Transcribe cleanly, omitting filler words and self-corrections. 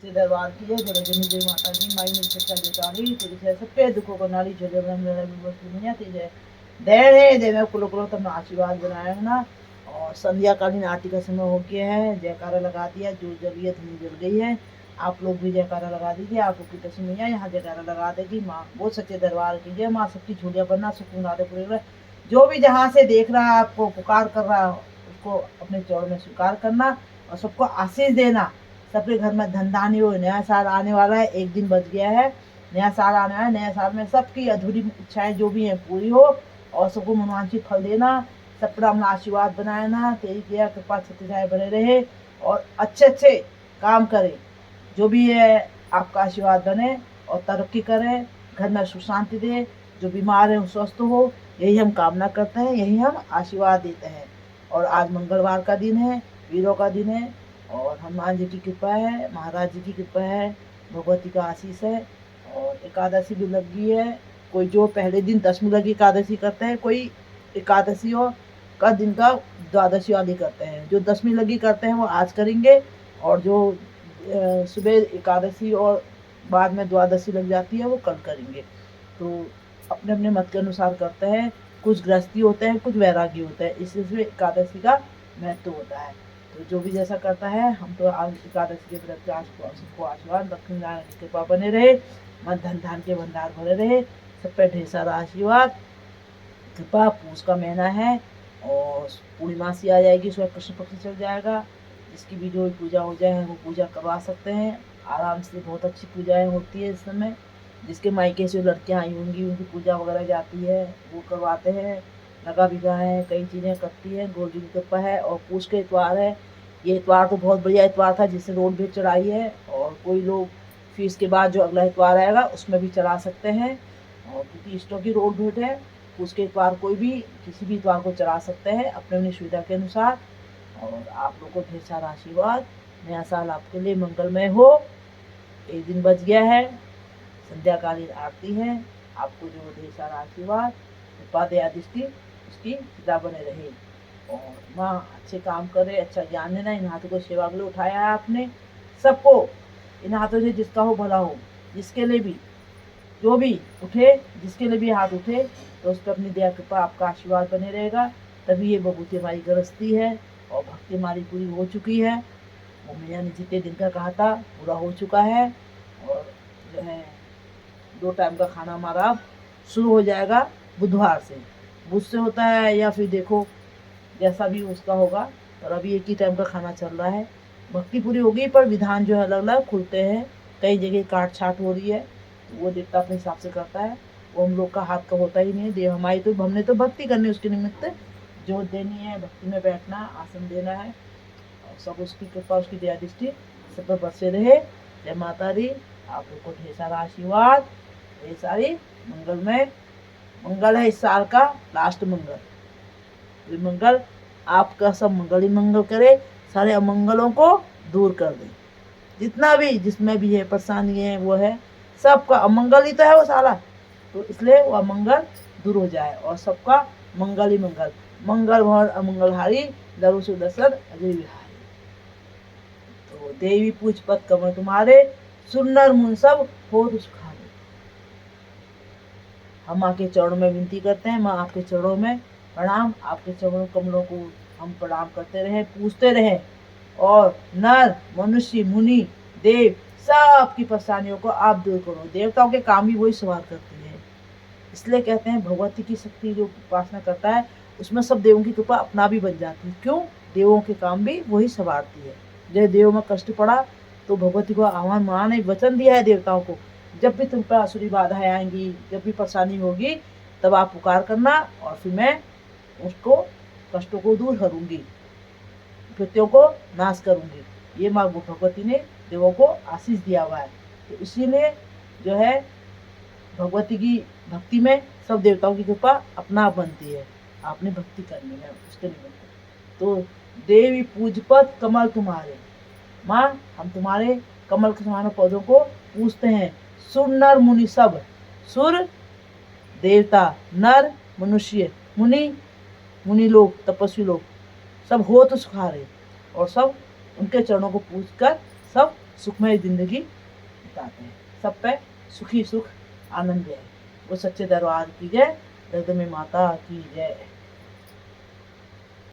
से दरबार की है जो रजनी देवी माता जी माई मेरी सच्चा जोतारी तेरी से सबके दुखों को नाली झोले बना तेरे देने देवे कुलो कुलो तुम आशीर्वाद बनाए है ना। और संध्याकालीन आरती का समय हो गया है, जयकारा लगा दिया, जो जलिए धूम जल गई है। आप लोग भी जयकारा लगा दीजिए, आपको की दशमी मैया यहाँ जयकारा लगा देगी। माँ बहुत सच्चे दरबार की जय, माँ सबकी झूलिया बनना सुकून आते पूरे। जो भी जहाँ से देख रहा है आपको पुकार कर रहा है उसको अपने चौड़ में स्वीकार करना और सबको आशीष देना। सबके घर में धनधानी हो। नया साल आने वाला है, एक दिन बच गया है, नया साल आने वाला है। नया साल में सबकी अधूरी इच्छाएं जो भी हैं पूरी हो और सबको मनोवांछित फल देना। सब पर अपना आशीर्वाद बनाए ना, तेरी दया कृपा छत्रछाया बने रहे और अच्छे अच्छे काम करे। जो भी है आपका आशीर्वाद बने और तरक्की करे, घर में सुख शांति दे, जो बीमार है वो स्वस्थ हो, यही हम कामना करते हैं, यही हम आशीर्वाद देते हैं। और आज मंगलवार का दिन है, वीरों का दिन है और हनुमान जी की कृपा है, महाराज जी की कृपा है, भगवती का आशीष है। और एकादशी भी लग गई है। कोई जो पहले दिन दशमी लगी एकादशी करते हैं, कोई एकादशी और का दिन का द्वादशी वाली करते हैं। जो दशमी लगी करते हैं वो आज करेंगे और जो सुबह एकादशी और बाद में द्वादशी लग जाती है वो कल करेंगे। तो अपने अपने मत के अनुसार करते हैं। कुछ गृहस्थी होते हैं, कुछ वैरागी होते हैं, इसलिए एकादशी का महत्व होता है। तो जो भी जैसा करता है, हम तो आज एकादशी के व्रत आज सबको आशीर्वाद, लक्ष्मी नारायण की कृपा बने रहे, मन धन धान के भंडार भरे रहे, सब पे ढेर सारा आशीर्वाद कृपा। पूस का महीना है और पूर्णिमासी आ जाएगी, उसमें कृष्ण पक्ष चल जाएगा। जिसकी भी जो पूजा हो जाए वो पूजा करवा सकते हैं आराम से। बहुत अच्छी पूजाएं होती है इस समय। जिसके मायके से लड़कियां आई होंगी उनकी पूजा वगैरह जाती है, वो करवाते हैं। लगा भिगा है, कई चीज़ें करती है, गोल जी की कृपा है। और पूस के इतवार है, ये इतवार तो बहुत बढ़िया इतवार था जिससे रोड भी चढ़ाई है। और कोई लोग फिर इसके बाद जो अगला इतवार आएगा उसमें भी चढ़ा सकते हैं। और क्योंकि इष्टों की रोड भेंट है, उसके इतवार कोई भी किसी भी इतवार को चढ़ा सकते हैं अपने अपनी सुविधा के अनुसार। और आप लोग को ढेर सारा आशीर्वाद। नया साल आपके लिए मंगलमय हो। एक दिन बच गया है, संध्याकालीन आरती है। आपको जो ढेर सारा आशीर्वाद कृपा दया दृष्टि उसकी सदा बने रहे। और माँ अच्छे काम करे, अच्छा ज्ञान देना। इन हाथों को सेवा के लिए उठाया है आपने, सबको इन हाथों से जिसका हो भला हो। जिसके लिए भी जो भी उठे, जिसके लिए भी हाथ उठे तो उस पर अपनी दया कृपा आपका आशीर्वाद बने रहेगा। तभी ये बबूती हमारी गरजती है और भक्ति हमारी पूरी हो चुकी है। वो मैया ने जितने दिन का कहा था पूरा हो चुका है। और जो है 2 टाइम का खाना हमारा शुरू हो जाएगा बुधवार से। बुध से होता है या फिर देखो जैसा भी उसका होगा, और अभी एक ही टाइम का खाना चल रहा है। भक्ति पूरी हो गई पर विधान जो है अलग अलग खुलते हैं। कई जगह काट छाट हो रही है, तो वो देवता अपने हिसाब से करता है। वो हम लोग का हाथ का होता ही नहीं है। देव हमारी तो हमने तो भक्ति करनी उसके निमित्त जो देनी है, भक्ति में बैठना, आसन देना है। और सब उसकी कृपा उसकी दया दृष्टि सब पर बसे रहे। जय माता दी। आप लोग को ढेर सारा आशीर्वाद, ढेर सारी मंगलमय। मंगल है इस साल का लास्ट मंगल। मंगल आपका सब मंगल ही मंगल करे, सारे अमंगलों को दूर कर दे। जितना भी जिसमें भी है परेशानी है वो है, सबका अमंगल ही तो है वो साला। तो इसलिए वो अमंगल दूर हो जाए और सबका मंगल ही मंगल। मंगल भवन अमंगलहारी, दरु सुदर्शन अजय विहारी। तो देवी पूछ पद कमल तुम्हारे, सुन्नर मुन सब हो सुखारे। हम आपके चरणों में विनती करते हैं, माँ आपके चरणों में प्रणाम। आपके चरणों कमलों को हम प्रणाम करते रहें, पूछते रहें। और नर मनुष्य मुनि देव सबकी परेशानियों को आप दूर करो। देवताओं के काम भी वही सवार करती है। इसलिए कहते हैं भगवती की शक्ति जो उपासना करता है उसमें सब देवों की कृपा अपना भी बन जाती है। क्यों? देवों के काम भी वही संवारती है। जब देवों में कष्ट पड़ा तो भगवती को आह्वान, माँ ने वचन दिया है देवताओं को, जब भी तुम पर आसुरी बाधाएं आएंगी, जब भी परेशानी होगी, तब आप पुकार करना और फिर मैं उसको कष्टों को दूर करूंगी, कृत्यों को नाश करूंगी। ये माँ भगवती ने देवों को आशीष दिया हुआ है। तो इसीलिए जो है भगवती की भक्ति में सब देवताओं की कृपा अपना बनती है। आपने भक्ति करनी है उसके निमित्त। तो देवी पूजपत कमल तुम्हारे, माँ हम तुम्हारे कमल के समान पौधों को पूजते हैं। सुर नर मुनि सब, सुर देवता, नर मनुष्य, मुनि मुनि लोग, तपस्वी लोग सब हो तो सुखारे। और सब उनके चरणों को पूज कर सब सुखमय जिंदगी बिताते हैं। सब पे सुखी सुख आनंद है। वो सच्चे दरबार की जय, जगदम्बे माता की जय।